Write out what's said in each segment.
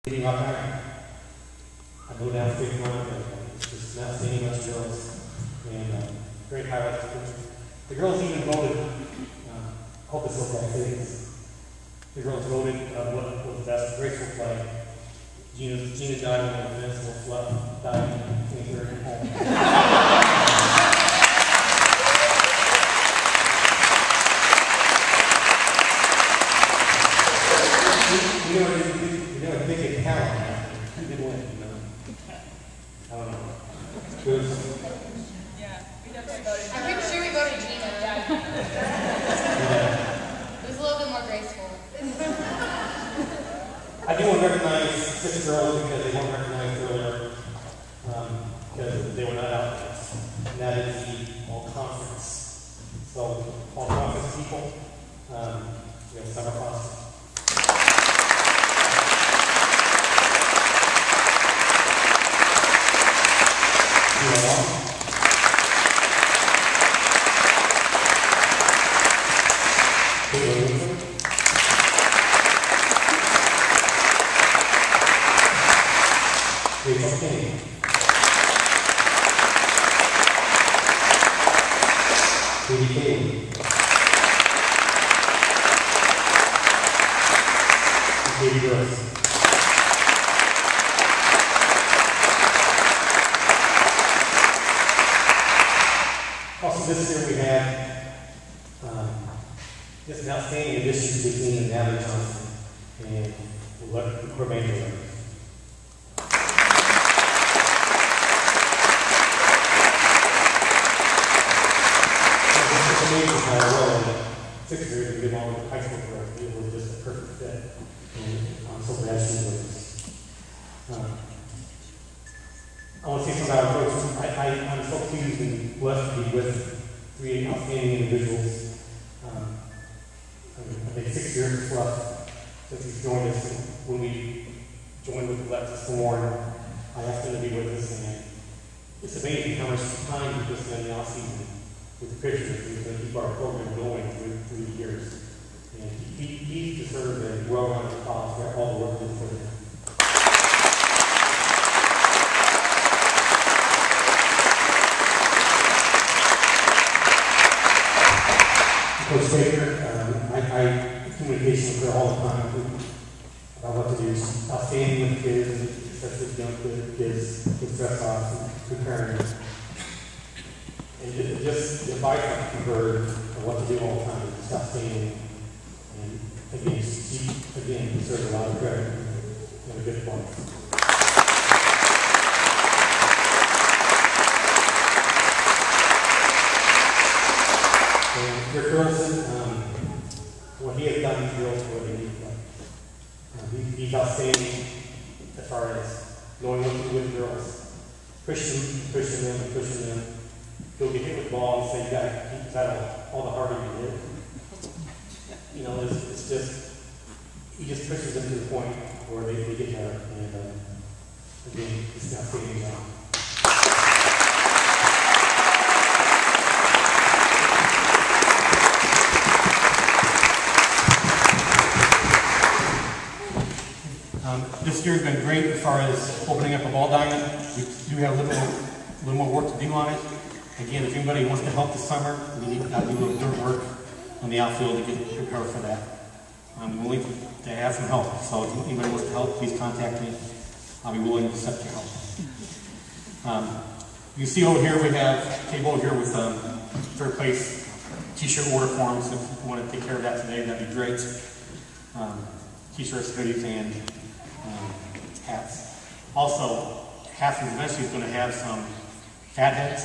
Leading up there, I go down stage one, and it's just not seeing much girls, and great highlights. The girls even voted, hope this looks like things. The girls voted what was the best graceful play. Gina diving on the fence, little fluff, diving, came third and home. You know, they get talent. Who did win? You know? I don't know. Yeah, we definitely voted. I'm pretty sure we voted Gina. Yeah. It was a little bit more graceful. I do want to recognize 6 girls because they weren't recognized earlier because they were not out there. And that is the all conference. So, all conference people, we have summer conference. Also, this year we had just an outstanding addition between Natalie Johnson and Cormaine Miller. It's amazing how well in 6 years we did along with high school for us. It was just a perfect fit. And I'm so glad she was. I want to say something about our coach. I'm so pleased and blessed to be with 3 outstanding individuals. I think 6 years plus since he's joined us. And when we joined with Alexis Warren, I asked him to be with us, and it's amazing how much time he puts in the off season with the pictures. He's going to keep our program going through the years, and he deserves a well-rounded applause for all the work he's put in. Coach Baker, I communication with her all the time about what to do. She's outstanding with kids, especially young kids, with dress offs and preparing them. And just the advice from her on what to do all the time is just outstanding. And again, she deserves a lot of credit and a good point. And Rick Carlson, what he has done is real for what he needs. He's outstanding as far as knowing what to do with girls, pushing them. He'll get hit with the ball and say, you got to keep that all the harder you did. You know, it's just, he just pushes them to the point where they get there. And again, it's an outstanding job. This year has been great as far as opening up a ball diamond. We do have a little more work to do on it. Again, if anybody wants to help this summer, we need to do a little dirt work on the outfield to get prepared for that. I'm willing to have some help. So if anybody wants to help, please contact me. I'll be willing to accept your help. You can see over here we have a table here with third place t-shirt order forms. If you want to take care of that today, that'd be great. T-shirts, hoodies, and hats. Also, half of the event is going to have some fat heads.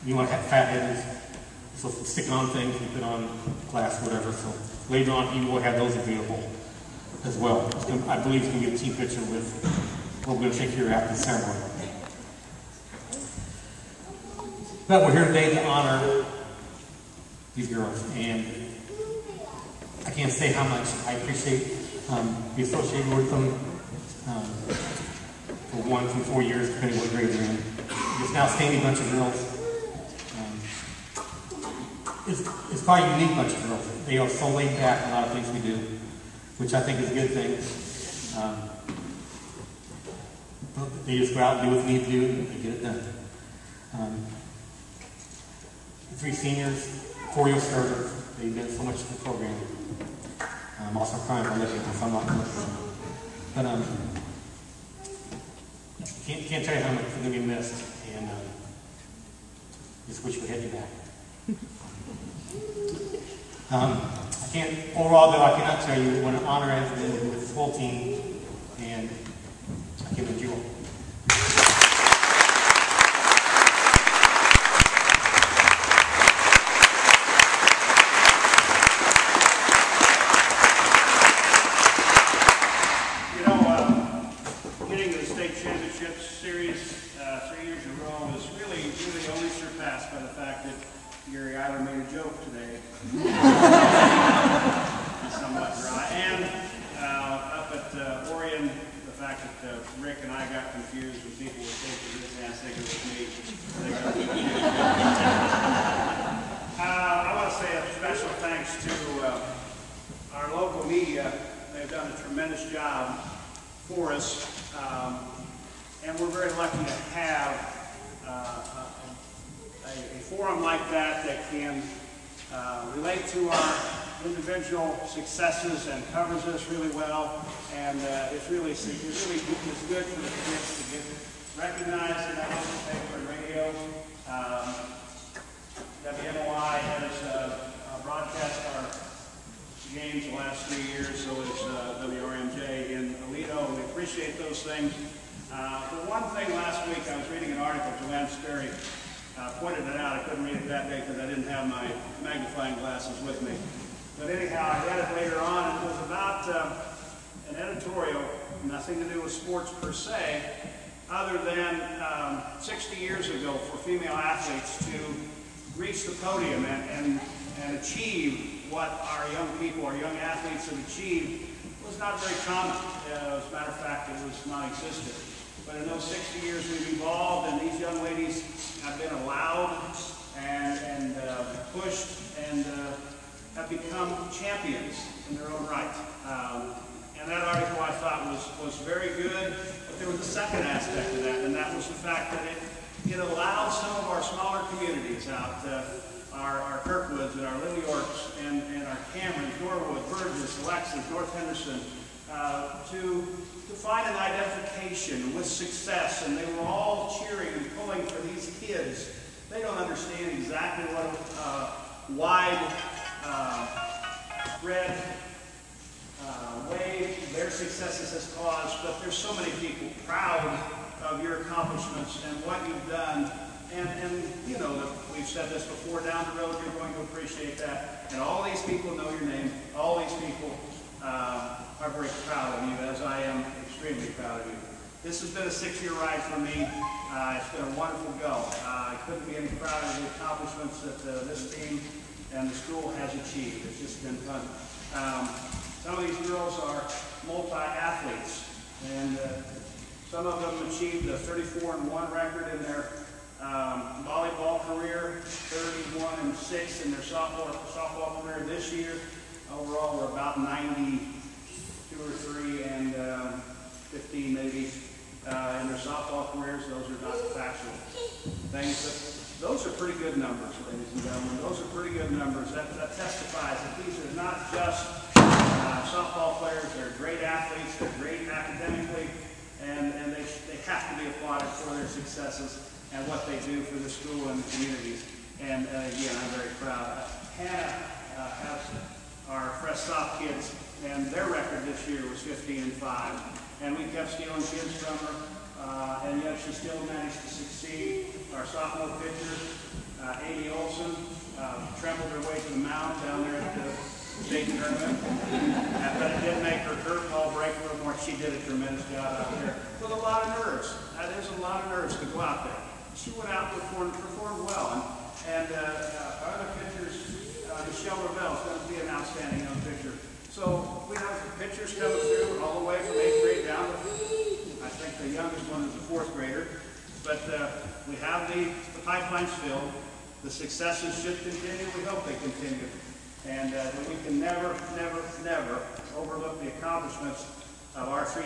You want to have fat heads, so stick on things, you put on glass, whatever. So later on, you will have those available as well. I believe it's going to get a team picture with what we're going to take here after the ceremony. But we're here today to honor these girls, and I can't say how much I appreciate be associated with them for 1 to 4 years, depending what grade they're in. Just an outstanding bunch of girls. It's quite a unique bunch of girls. They are so laid back in a lot of things we do, which I think is a good thing. They just go out and do what they need to do, and they get it done. The 3 seniors, 4 youth starters, they've done so much to the program. I'm also crying for looking if I'm not looking. But can't tell you how much you're going to be missed, and just wish we had you back. I can't, overall though, I cannot tell you what an honor it has been with this whole team, and I give it jewel. Getting to the state championship series 3 years in a row is really only surpassed by the fact that Gary Eiler made a joke today. Somewhat dry. And up at Orion, the fact that Rick and I got confused when people were taking his hands thinking it was me. I want to say a special thanks to our local media. They've done a tremendous job for us, and we're very lucky to have a forum like that can relate to our individual successes and covers us really well, and it's really good for the kids to get recognized in that newspaper and radio. WMOI has broadcast our games the last 3 years, so is WRMJ in Aledo. We appreciate those things. The one thing last week, I was reading an article, Joanne Sperry pointed it out. I couldn't read it that day because I didn't have my magnifying glasses with me. But anyhow, I read it later on, and it was about an editorial, nothing to do with sports per se, other than 60 years ago for female athletes to reach the podium and achieve what our young people, our young athletes have achieved was not very common. As a matter of fact, it was non-existent. But in those 60 years we've evolved, and these young ladies have been allowed and pushed and have become champions in their own right. And that article I thought was very good, but there was a second aspect to that, and that was the fact that it allows some of our smaller communities out, our Kirkwoods and our Little Yorks and our Camerons, Norwood, Burgess, Alexis, North Henderson, to find an identification with success, and they were all cheering and pulling for these kids. They don't understand exactly what wide spread wave their successes has caused, but there's so many people proud of your accomplishments and what you've done. And you know that we've said this before, down the road you're going to appreciate that. And all these people know your name. All these people are very proud of you, as I am extremely proud of you. This has been a 6-year ride for me. It's been a wonderful go. I couldn't be any prouder of the accomplishments that this team and the school has achieved. It's just been fun. Some of these girls are multi-athletes, and some of them achieved a 34-1 record in their volleyball career, 31-6 in their softball career this year. Overall, we're about 92 or 3 and 15 maybe in their softball careers. Those are not factual things, but those are pretty good numbers, ladies and gentlemen. Those are pretty good numbers. That testifies that these are not just softball players. They're great athletes. They're great academically, and they have to be applauded for their successes and what they do for the school and the communities. And again, I'm very proud. Hannah has our fresh soft kids, and their record this year was 15-5. And we kept stealing kids from her, and yet she still managed to succeed. Our sophomore pitcher, Amy Olson, trembled her way to the mound down there at the state tournament. But it did make her curveball break a little more. She did a tremendous job out there with a lot of nerves. There's a lot of nerves to go out there. She went out and performed well. And our other pitchers, Michelle Ravel is going to be an outstanding young pitcher. So we have pitchers coming through all the way from 8th grade down to, I think the youngest one is a 4th grader. But we have the pipelines filled. The successes should continue. We hope they continue. And we can never, never, never overlook the accomplishments of our 3